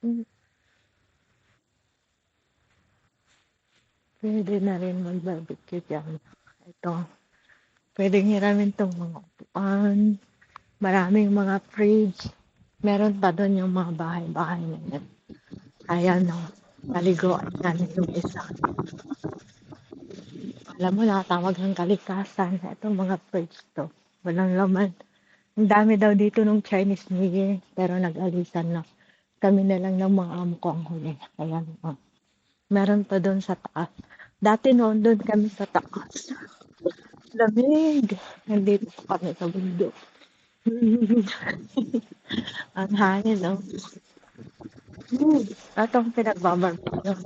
Hmm, puwede na rin mag-barbecue diyan. Ito, puwedeng hiramin 'tong mga upuan, maraming mga fridge, meron pa dun yung mga bahay-bahay na yan. Ayan o, paliguan yan yung isa. Alam mo nakatawag ng kalikasan, itong mga fridge 'to, walang laman. Ang dami daw dito nung Chinese New Year, pero nag-alisan na. Kami na lang ng mga amo ko ang huli. Ayan o. Meron pa doon sa taas. Dati noon doon kami sa taas. Lamig. Nandito pa kami sa bundok. Ang hangin, no? Atong pinagbabarbecue.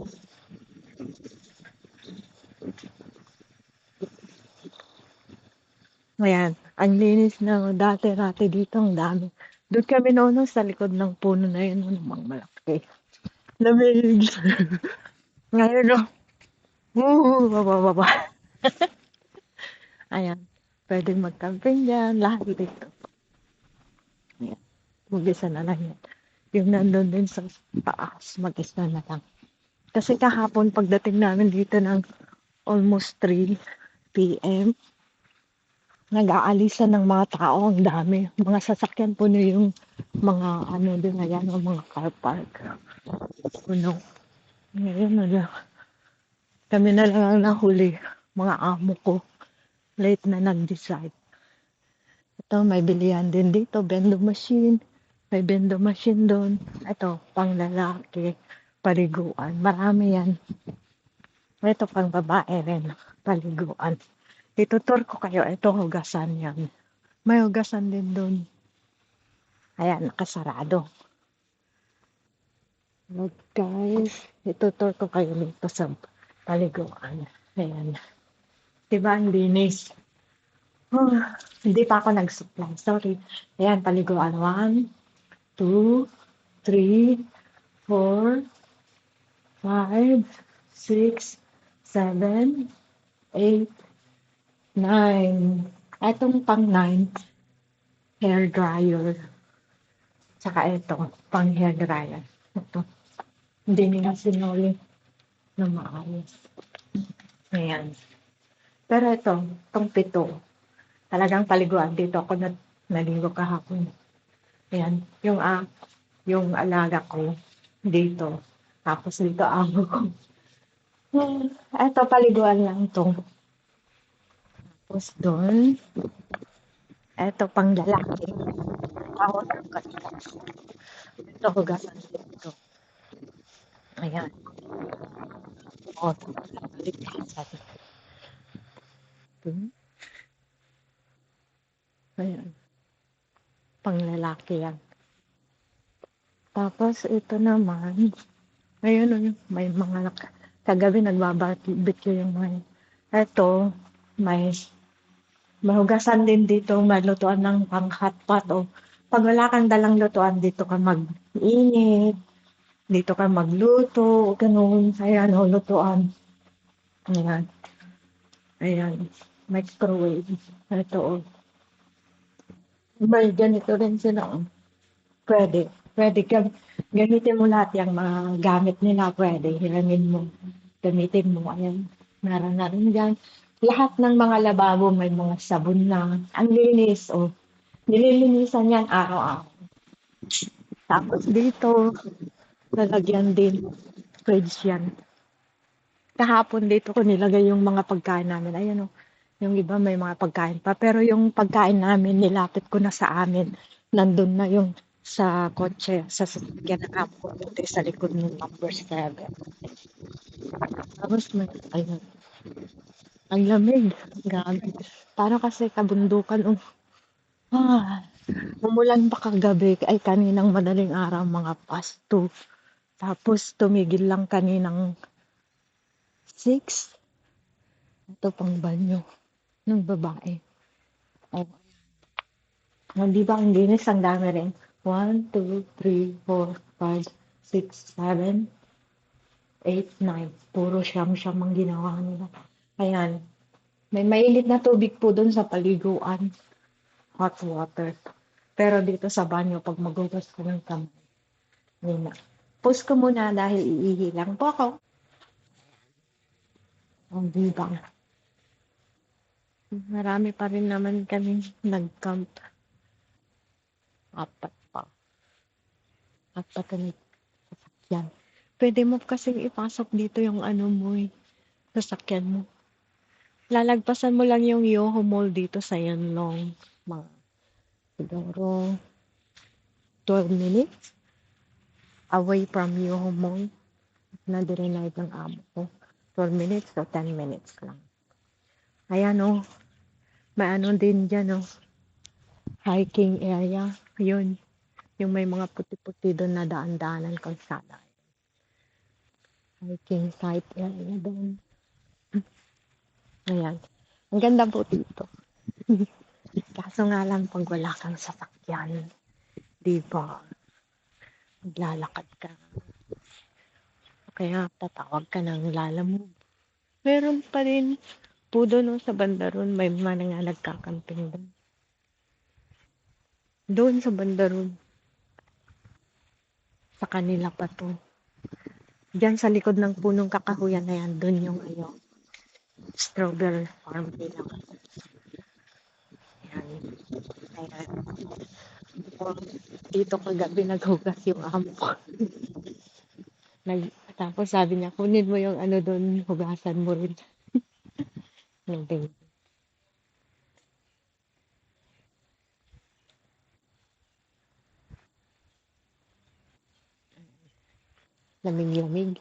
Ayan. Ang linis na dati-rati dito. Ang dami. Doon kami noon sa likod ng puno na yun. Ano, mga malaki. Lamig. Ngayon, no? Baba. Ayan. Pwedeng mag-camping dyan. Lahat dito. Ayan. Mag-isa na lang yan. Yung nandun din sa taas. Mag-isa na lang. Kasi kahapon pagdating namin dito ng almost 3 p.m., nag-aalisan ng mga tao, ang dami. Mga sasakyan puno yung mga ano din, ayan, o mga car park. Puno. Ngayon, ano, kami na lang ang nahuli. Mga amo ko, late na nag-decide. Ito, may bilihan din dito, vending machine. May vending machine doon. Ito, pang lalaki, paliguan. Marami yan. Ito pang babae rin, paliguan. Itutur ko kayo, ito hugasan yan. May hugasan din doon. Ayan, nakasarado. Look guys, itutur ko kayo dito sa paliguan. Ayan. Diba ang linis? Hindi pa ako nag-supply. Sorry. Ayan, paliguan. 1, 2, 3, 4, 5, 6, 7, 8, 9. Etong pang 9, hair dryer. Tsaka ito, pang hair dryer. Ito, hindi nila sinuli na maayos. Ayan. Pero ito, itong pito, talagang paliguan. Dito ako naligo kahapon. Ayan, yung alaga ko dito. Tapos dito amo ko. Ito, paliguan lang itong. Tapos doon, ito pang lalaki. Ako ng katikas. Ito, hugasan dito. Ayan. O, paliguan. Ayan, pang lalaki yan. Tapos ito naman, ayun o, may mga kagabi nagbabarbecue yung mga. Ito, may mahugasan din dito, may lutuan ng pang hotpot o pag wala kang dalang lutuan, dito ka mag-init, dito ka magluto, ganun, ayan o, lutuan. Ayan, ayan, microwave. Ito o, may ganito rin sila o. Pwede. Pwede kang gamitin mo lahat yung mga gamit nila. Pwede. Hiramin mo. Gamitin mo. Ayan. Meron na rin dyan. Lahat ng mga lababo may mga sabon na. Ang linis. Oh. Nililinisan yan araw-araw. Tapos dito, lalagyan din. Fridge yan. Kahapon dito ko nilagay yung mga pagkain namin. Ayan oh. Yung iba may mga pagkain pa. Pero yung pagkain namin, nilapit ko na sa amin. Nandun na yung sa kotse, sa sasakyan ng amo ko dito sa likod ng number 7. Tapos may, ayun, ang lamig. Grabe. Para kasi kabundukan. Umulan pa kagabi, ay kaninang madaling araw, mga past 2. Tapos tumigil lang kaninang 6. Ito pang banyo ng babae. Oh, hindi ba ang linis? Ang dami rin. 1, 2, 3, 4, 5, 6, 7, 8, 9. Puro siyam-siyam ang ginawa nila. Ayan. May mainit na tubig po doon sa paliguan. Hot water. Pero dito sa banyo, pag magugas ko ng kamay, yun na. Pause ko muna dahil iihi lang po ako. Ang diba? Marami pa rin naman kami nag-camp. Apat pa. Apat kami sasakyan. Pwede mo kasing ipasok dito yung ano mo sasakyan mo. Lalagpasan mo lang yung Yoho Mall dito sa Yanlong. Mga siguro 12 minutes away from Yoho Mall. Na direnayad ng amo ko. 12 minutes to 10 minutes lang. Ayan may ano din dyan hiking area. Yun, yung may mga puti-puti doon na daan-daanan kalsada. Hiking site area doon. Ayan. Ang ganda po dito. Kaso nga lang pag wala kang sasakyan, di ba? Maglalakad ka. Kaya tatawag ka ng lalamove. Meron pa rin po doon sa banda ron, may mga nga nagkakamping doon. Doon sa banda ron. Sa kanila pa to. Diyan sa likod ng punong kakahuyan na yan, doon yung strawberry farm nila. Yan. Ayan. Dito kagabi naghugas yung amo ko. Tapos sabi niya, kunin mo yung ano doon, hugasan mo rin. Hindi. Lamig-lamig.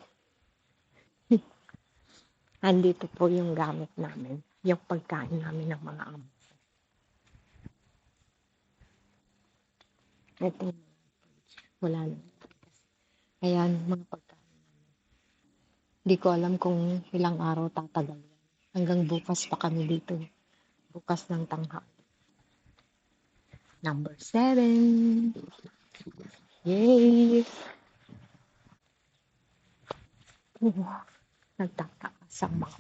Andito po yung gamit namin. Yung pagkain namin ng mga amo. Ito, wala na. Ayan, mga pagkain. Hindi ko alam kung ilang araw tatagal. Hanggang bukas pa kami dito. Bukas ng tanghali. Number 7. Yay! Nagtataka sa mga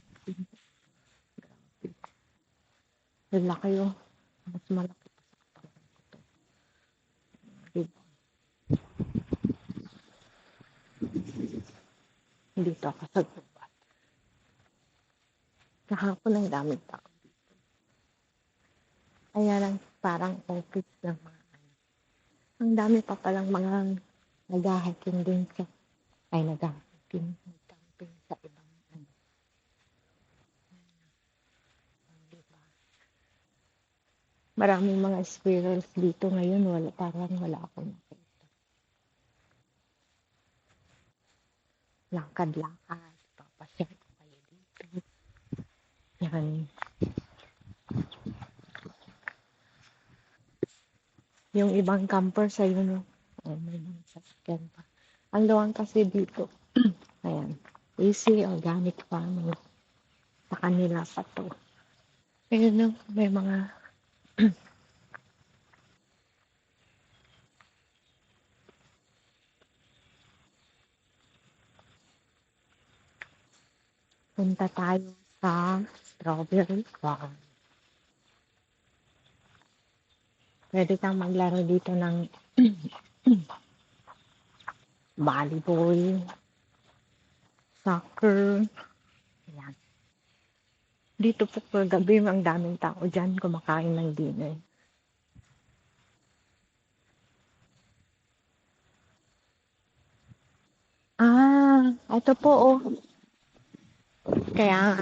Ang laki Mas malaki pa sa katawan ko to. Diba? Dito ako sa gubat. Kahapon ang daming tao. Kaya lang parang office ng mga ang dami pa palang mga nag-hiking din nag-camping sa ibang diba? Maraming mga squirrels dito ngayon, parang wala akong nakita. Lakad-lakad, papasyal ko kayo dito. Yan. Yung ibang camper sa may mga sasakyan pa. Ang luwang kasi dito, ayan, easy organic farming. Sa kanila pa to. Ayun may mga punta tayo sa strawberry farm. Pwede kang maglaro dito ng volleyball, soccer. Ayan. Dito po kagabi ang daming tao dyan kumakain ng dinner. Ito po Kaya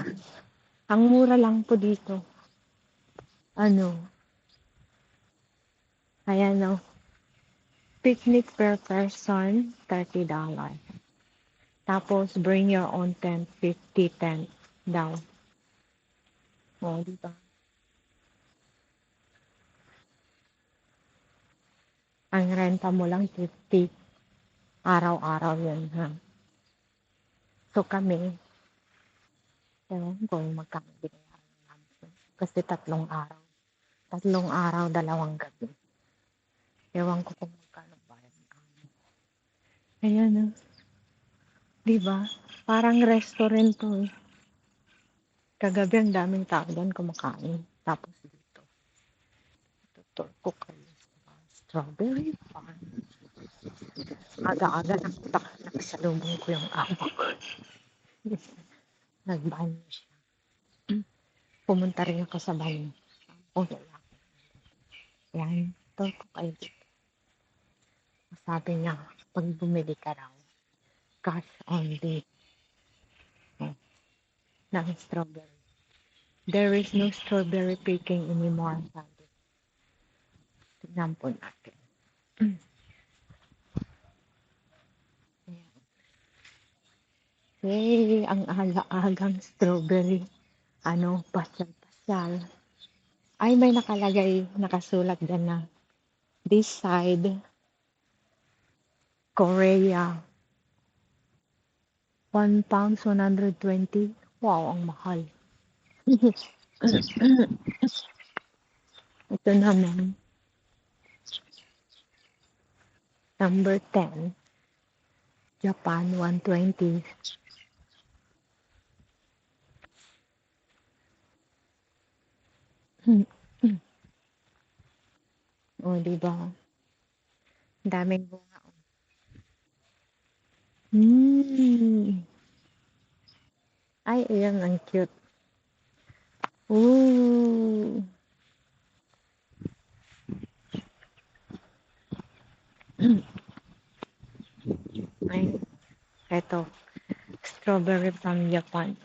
ang mura lang po dito. Ayan picnic per person, $30. Tapos bring your own tent, 50 tent daw. Diba? Ang renta mo lang 50. Araw-araw yun, ha? So kami, ewan ko magkano binayaran namin. Kasi 3 araw. 3 araw, 2 gabi. Ewan ko kung magkano bayad namin. Ayan Diba? Parang restaurant to Kagabi ang daming tao doon kumakain. Tapos dito. Tutur ko kayo sa strawberry farm. Aga-aga nakasalubong ko yung amo ko. Nagbanyo siya. Pumunta rin ako sa banyo. Oh, yan. Tol ko kayo dito. Sabi niya, pag bumili ka raw, cash only. Oh, ng strawberry. There is no strawberry picking anymore, sabi. Tignan po natin. Hey, ang aga-agang strawberry. Ano, pasyal-pasyal. Ay, may nakalagay, nakasulat dyan na this side, Korea. 1 pounds, 120. Wow, ang mahal. Ito naman, number 10, Japan, 120. O, diba? Daming bunga. Ay, ayan, ang cute. Ooh. Ay, eto. Strawberry from Japan.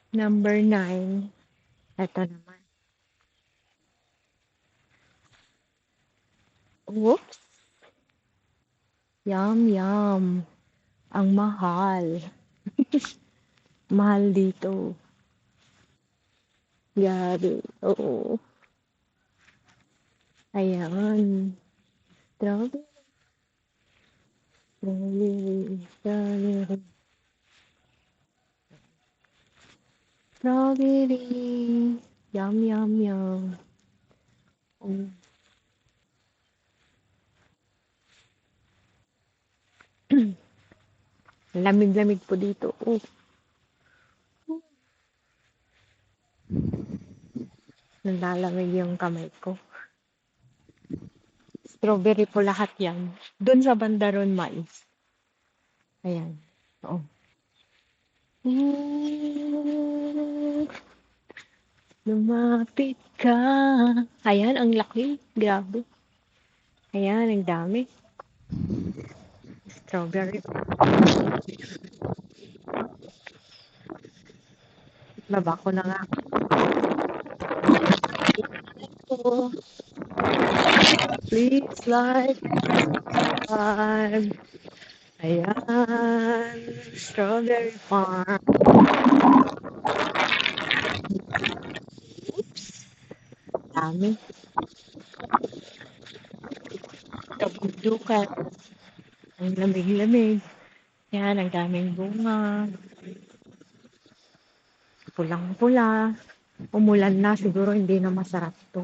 Number 9. Eto naman. Whoops. Yum, yum. Ang mahal. Mahal dito. Yari. Oo. Ayan. Strawberry. Strawberry. Strawberry. Strawberry. Yum, yum, yum. Oh. Lamig-lamig po dito. Oh. Nalalamig yung kamay ko. Strawberry po lahat yan. Doon sa banda ron, mais. Ayan. Oo. Lumapit ka. Ayan, ang laki. Grabe. Ayan, ang dami. Strawberry. Baba ko na nga. Please like, subscribe. Ayan. Strawberry farm. Oops. Dami. Kabundukan. Ang lamig-lamig. Yan, ang daming bunga. Pulang-pula. Umulan na, siguro hindi na masarap to.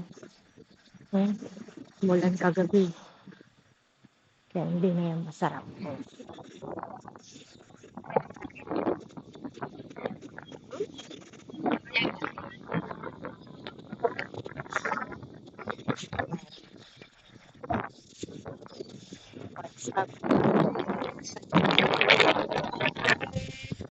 Umulan kagabi. Kaya hindi na yan masarap. What's up?